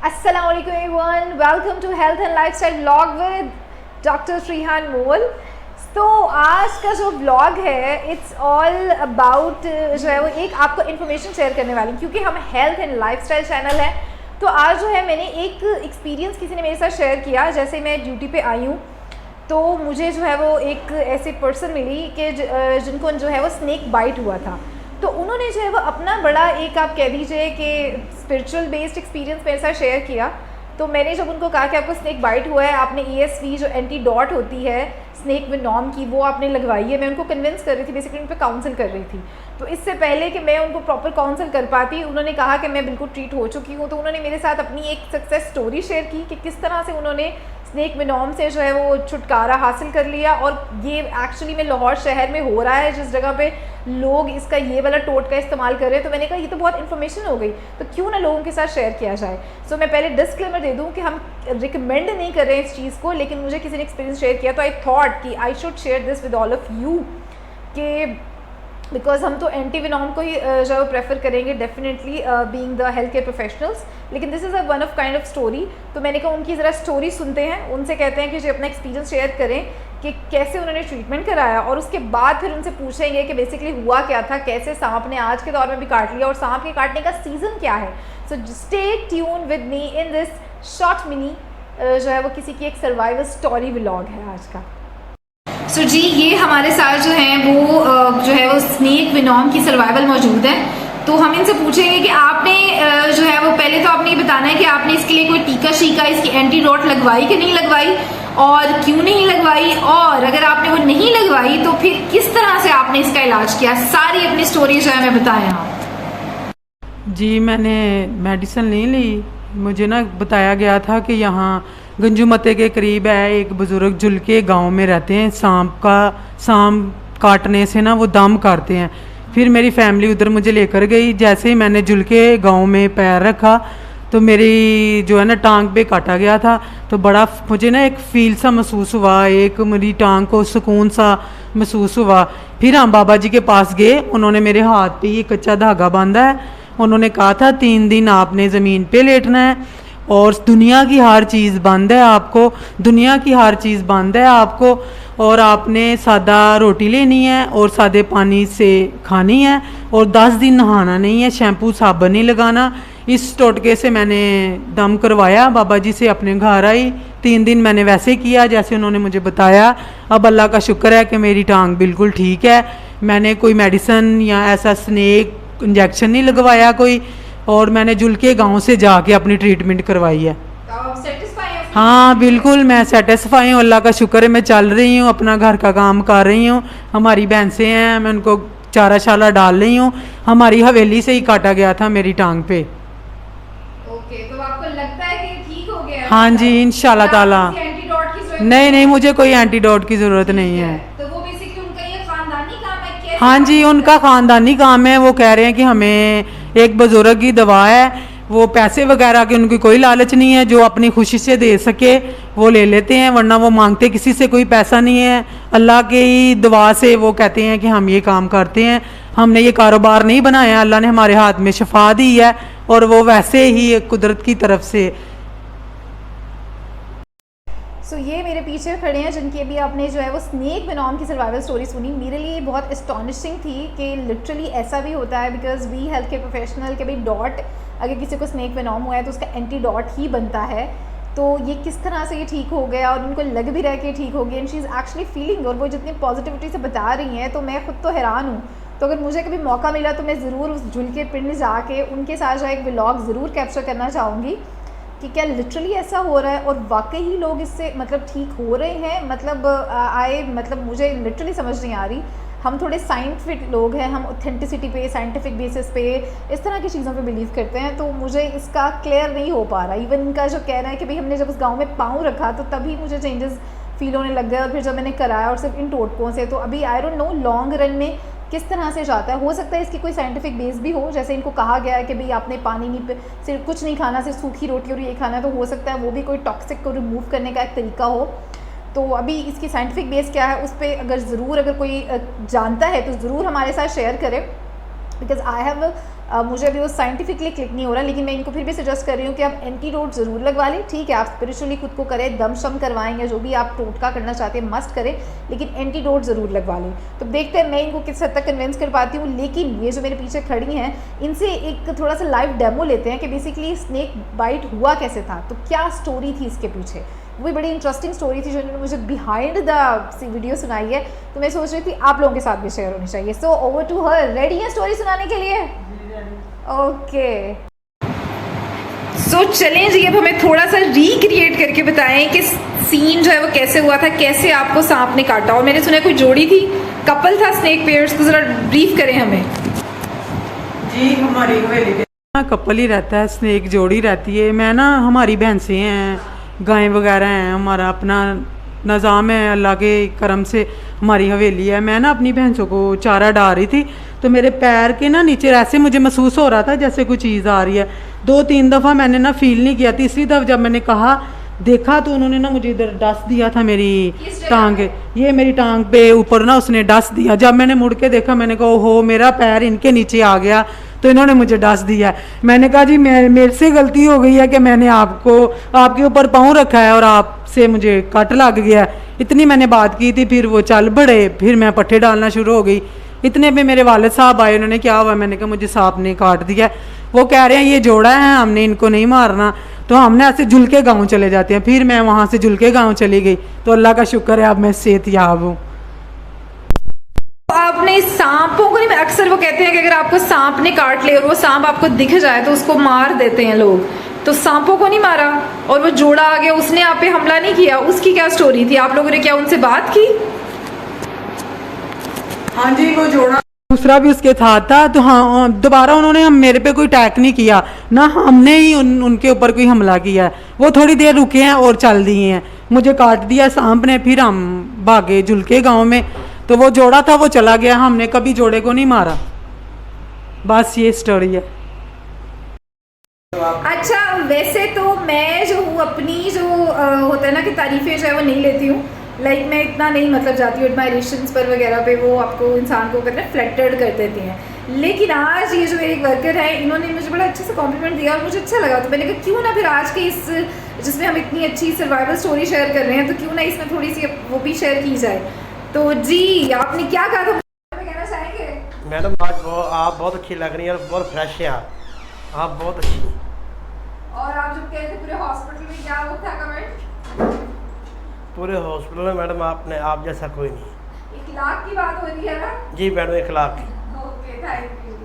Assalamualaikum everyone, welcome to Health and Lifestyle Vlog with Dr. Shrihan Mol। तो आज का जो व्लॉग है इट्स ऑल अबाउट जो है वो एक आपको इन्फॉर्मेशन शेयर करने वाली हूँ, क्योंकि हम हेल्थ एंड लाइफस्टाइल चैनल है। तो आज जो है मैंने एक एक्सपीरियंस किसी ने मेरे साथ शेयर किया। जैसे मैं ड्यूटी पे आई हूँ तो मुझे जो है वो एक ऐसी पर्सन मिली कि जिनको जो है वो स्नेक बाइट हुआ था। तो उन्होंने जो है वो अपना बड़ा एक आप कह दीजिए कि स्पिरिचुअल बेस्ड एक्सपीरियंस मेरे साथ शेयर किया। तो मैंने जब उनको कहा कि आपको स्नेक बाइट हुआ है, आपने ESV जो एंटीडॉट होती है स्नेक वेनॉम की वो आपने लगवाई है। मैं उनको कन्विंस कर रही थी, बेसिकली उन पर काउंसिल कर रही थी। तो इससे पहले कि मैं उनको प्रॉपर काउंसिल कर पाती, उन्होंने कहा कि मैं बिल्कुल ट्रीट हो चुकी हूँ। तो उन्होंने मेरे साथ अपनी एक सक्सेस स्टोरी शेयर की कि किस तरह से उन्होंने स्नेक वेनॉम से जो है वो छुटकारा हासिल कर लिया। और ये एक्चुअली में लाहौर शहर में हो रहा है, जिस जगह पे लोग इसका ये वाला टोटका इस्तेमाल कर रहे हैं। तो मैंने कहा ये तो बहुत इन्फॉर्मेशन हो गई, तो क्यों ना लोगों के साथ शेयर किया जाए। सो मैं पहले डिस्क्लेमर दे दूं कि हम रिकमेंड नहीं कर रहे हैं इस चीज़ को, लेकिन मुझे किसी ने एक्सपीरियंस शेयर किया तो आई थॉट कि I should share this with all of you, कि बिकॉज हम तो एंटी वेनॉम को ही जो है प्रेफर करेंगे definitely being the health care professionals. लेकिन this is a one of kind of story. तो मैंने कहा उनकी ज़रा स्टोरी सुनते हैं, उनसे कहते हैं कि जो अपना एक्सपीरियंस शेयर करें कि कैसे उन्होंने ट्रीटमेंट कराया, और उसके बाद फिर उनसे पूछेंगे कि बेसिकली हुआ क्या था, कैसे सांप ने आज के दौर में भी काट लिया और सांप के काटने का सीज़न क्या है। So stay tune with me in this short mini जो है वो किसी की एक सर्वाइवल स्टोरी व्लॉग है आज का। सो जी ये हमारे साथ जो हैं वो जो है वो स्नेक वेनॉम की सर्वाइवल मौजूद है। तो हम इनसे पूछेंगे कि आपने जो है वो पहले तो आपने ये बताना है कि आपने इसके लिए कोई टीका शीका इसकी एंटीडॉट लगवाई कि नहीं लगवाई, और क्यों नहीं लगवाई, और अगर आपने वो नहीं लगवाई तो फिर किस तरह से आपने इसका इलाज किया। सारी अपनी स्टोरी जो है मैं बताएं आप। जी मैंने मेडिसिन नहीं ली। मुझे ना बताया गया था कि यहाँ गंजुमते के करीब है एक बुज़ुर्ग जुलके गांव में रहते हैं, सांप काटने से ना वो दम करते हैं। फिर मेरी फैमिली उधर मुझे लेकर गई। जैसे ही मैंने जुलके गांव में पैर रखा तो मेरी जो है ना टांग पे काटा गया था। तो बड़ा मुझे ना एक फील सा महसूस हुआ, एक मेरी टांग को सुकून सा महसूस हुआ। फिर हम बाबा जी के पास गए, उन्होंने मेरे हाथ पे ये कच्चा धागा बांधा है। उन्होंने कहा था 3 दिन आपने ज़मीन पे लेटना है और दुनिया की हर चीज़ बंद है आपको, दुनिया की हर चीज़ बंद है आपको, और आपने सादा रोटी लेनी है और सादे पानी से खानी है, और 10 दिन नहाना नहीं है, शैम्पू साबुन नहीं लगाना। इस टोटके से मैंने दम करवाया, बाबा जी से अपने घर आई। 3 दिन मैंने वैसे किया जैसे उन्होंने मुझे बताया। अब अल्लाह का शुक्र है कि मेरी टांग बिल्कुल ठीक है। मैंने कोई मेडिसिन या ऐसा स्नेक इंजेक्शन नहीं लगवाया कोई, और मैंने जुलके गांव से जाके अपनी ट्रीटमेंट करवाई है। हाँ बिल्कुल मैं सेटिस्फाई हूँ, अल्लाह का शुक्र है। मैं चल रही हूँ, अपना घर का काम कर रही हूँ। हमारी भैंसें हैं, मैं उनको चारा शाला डाल रही हूँ। हमारी हवेली से ही काटा गया था मेरी टांग पे। ओके, तो आपको लगता है कि ठीक हो गया? हाँ जी इंशाल्लाह ताला। नहीं, मुझे कोई एंटीडोट की ज़रूरत नहीं है। तो वो बेसिकली उनका ये खानदानी काम है? हाँ जी उनका ख़ानदानी काम है। वो कह रहे हैं कि हमें एक बुज़ुर्ग की दवा है, वो पैसे वगैरह की उनकी कोई लालच नहीं है, जो अपनी खुशी से दे सके वो ले लेते हैं, वरना वो मांगते किसी से कोई पैसा नहीं है। अल्लाह की दुआ से वो कहते हैं कि हम ये काम करते हैं, हमने ये कारोबार नहीं बनाया, अल्लाह ने हमारे हाथ में शफा दी है, और वो वैसे ही कुदरत की तरफ से। सो ये मेरे पीछे खड़े हैं जिनकी अभी आपने जो है वो स्नेक वेनॉम की सर्वाइवल स्टोरी सुनी। मेरे लिए बहुत एस्टॉनिशिंग थी कि लिटरली ऐसा भी होता है, because we health care professional के भी डॉट अगर किसी को स्नेक वेनॉम हुआ है तो उसका एंटीडॉट ही बनता है। तो ये किस तरह से ये ठीक हो गया और उनको लग भी रहा है कि ठीक हो गया, and she is actually feeling, और वो जितनी पॉजिटिविटी से बता रही हैं तो मैं खुद तो हैरान हूँ। तो अगर मुझे कभी मौका मिला तो मैं ज़रूर उस जुलके पिंड जाके उनके साथ जो एक व्लॉग ज़रूर कैप्चर करना चाहूँगी कि क्या लिटरली ऐसा हो रहा है और वाकई ही लोग इससे मतलब ठीक हो रहे हैं। मतलब मुझे लिटरली समझ नहीं आ रही। हम थोड़े साइंटिफिक लोग हैं, हम ऑथेंटिसिटी पे, साइंटिफिक बेसिस पे इस तरह की चीज़ों पे बिलीव करते हैं, तो मुझे इसका क्लियर नहीं हो पा रहा। इवन इनका जो कहना है कि भाई हमने जब उस गांव में पाँव रखा तो तभी मुझे चेंजेस फील होने लग गए, और फिर जब मैंने कराया और सिर्फ इन टोटकों से, तो अभी I don't know long run में किस तरह से जाता है। हो सकता है इसकी कोई साइंटिफिक बेस भी हो, जैसे इनको कहा गया है कि भाई आपने पानी नहीं, सिर्फ कुछ नहीं खाना, सिर्फ सूखी रोटी और ये खाना है, तो हो सकता है वो भी कोई टॉक्सिक को रिमूव करने का एक तरीका हो। तो अभी इसकी साइंटिफिक बेस क्या है उस पर अगर कोई जानता है तो ज़रूर हमारे साथ शेयर करें, बिकॉज आई हैव मुझे अभी वो साइंटिफिकली क्लिक नहीं हो रहा, लेकिन मैं इनको फिर भी सजेस्ट कर रही हूँ कि आप एंटीडोट ज़रूर लगवा लें। ठीक है, आप स्पिरिचुअली खुद को करें, दम शम करवाएं या जो भी आप टोटका करना चाहते हैं मस्ट करें, लेकिन एंटीडोट ज़रूर लगवा लें। तो देखते हैं मैं इनको किस हद तक कन्विंस कर पाती हूँ। लेकिन ये जो मेरे पीछे खड़ी हैं, इनसे एक थोड़ा सा लाइव डेमो लेते हैं कि बेसिकली स्नेक बाइट हुआ कैसे था, तो क्या स्टोरी थी इसके पीछे। वो भी बड़ी इंटरेस्टिंग स्टोरी थी जो इन्होंने मुझे बिहाइंड द वीडियो सुनाई है, तो मैं सोच रही थी आप लोगों के साथ भी शेयर होनी चाहिए। So over to her. Ready है स्टोरी सुनाने के लिए? ओके, सो चलें जी, अब हमें थोड़ा सा रिक्रिएट करके बताएं कि सीन जो है वो कैसे हुआ था, कैसे आपको सांप ने काटा। और मैंने सुना कोई जोड़ी थी, कपल था स्नेक पेयर्स, तो ज़रा ब्रीफ करें हमें। जी हमारी हवेली के कपल ही रहता है, स्नेक जोड़ी रहती है। मैं ना, हमारी भैंसें हैं, गायें वगैरह हैं, हमारा अपना निज़ाम है, अल्लाह के करम से हमारी हवेली है। मैं ना अपनी भैंसों को चारा डाल रही थी, तो मेरे पैर के ना नीचे ऐसे मुझे महसूस हो रहा था जैसे कोई चीज़ आ रही है। 2-3 दफ़ा मैंने ना फील नहीं किया, तीसरी दफ़ा जब मैंने कहा देखा तो उन्होंने ना मुझे इधर डस दिया था, मेरी टांग, ये मेरी टांग पे ऊपर ना उसने डस दिया। जब मैंने मुड़ के देखा मैंने कहा ओहो मेरा पैर इनके नीचे आ गया, तो इन्होंने मुझे डस दिया। मैंने कहा जी मेरे से गलती हो गई है कि मैंने आपको आपके ऊपर पाँव रखा है और आपसे मुझे कट लग गया। इतनी मैंने बात की थी, फिर वो चल बढ़े, फिर मैं पट्टे डालना शुरू हो गई। इतने पे मेरे वालिद साहब आए, उन्होंने क्या हुआ, मैंने कहा मुझे सांप ने काट दिया। वो कह रहे हैं ये जोड़ा है, हमने इनको नहीं मारना, तो हमने ऐसे झुलके गाँव चले जाते हैं। फिर मैं वहाँ से झुलके गाँव चली गई, तो अल्लाह का शुक्र है अब मैं सेहतयाब हूँ। आपने सांपों को नहीं, अक्सर वो कहते हैं कि अगर आपको सांप ने काट ले और वो सांप आपको दिख जाए तो उसको मार देते हैं लोग, तो सांपों को नहीं मारा और वो जोड़ा आ गया, उसने आप पे हमला नहीं किया, उसकी क्या स्टोरी थी? आप लोगों ने क्या उनसे बात की? हाँ जी, वो जोड़ा दूसरा भी उसके साथ था, तो हाँ दोबारा उन्होंने मेरे पे कोई अटैक नहीं किया, ना हमने ही उनके ऊपर कोई हमला किया है। वो थोड़ी देर रुके हैं और चल दिए हैं। मुझे काट दिया सांप ने, फिर हम भागे झुलके गांव में, तो वो जोड़ा था वो चला गया, हमने कभी जोड़े को नहीं मारा। बस ये स्टोरी है। अच्छा, वैसे तो मैं जो हूँ अपनी जो होता है ना कि तारीफ़ें जो है वो नहीं लेती हूँ, लाइक मैं इतना नहीं मतलब जाती हूँ एडमायरेशंस पर वगैरह पे, वो आपको इंसान को करना फ्लैटर्ड कर देती हैं। लेकिन आज ये जो एक वर्कर है, इन्होंने मुझे बड़ा अच्छे से कॉम्प्लीमेंट दिया और मुझे अच्छा लगा, तो मैंने कहा क्यों ना फिर आज के इस जिसमें हम इतनी अच्छी सर्वाइवल स्टोरी शेयर कर रहे हैं, तो क्यों ना इसमें थोड़ी सी वो भी शेयर की जाए। तो जी आपने क्या कहा था, कहना चाहेंगे? मैडम आज आप बहुत अच्छी लग रही हैं और बहुत फ्रेश हैं आप बहुत अच्छी। और आप जब कह रहे थे पूरे हॉस्पिटल में क्या वो था कमेंट? पूरे हॉस्पिटल में मैडम आपने आप जैसा कोई नहीं। इखलाक की बात हो रही है ना? जी madam, Ikhlaq. Okay, thank you.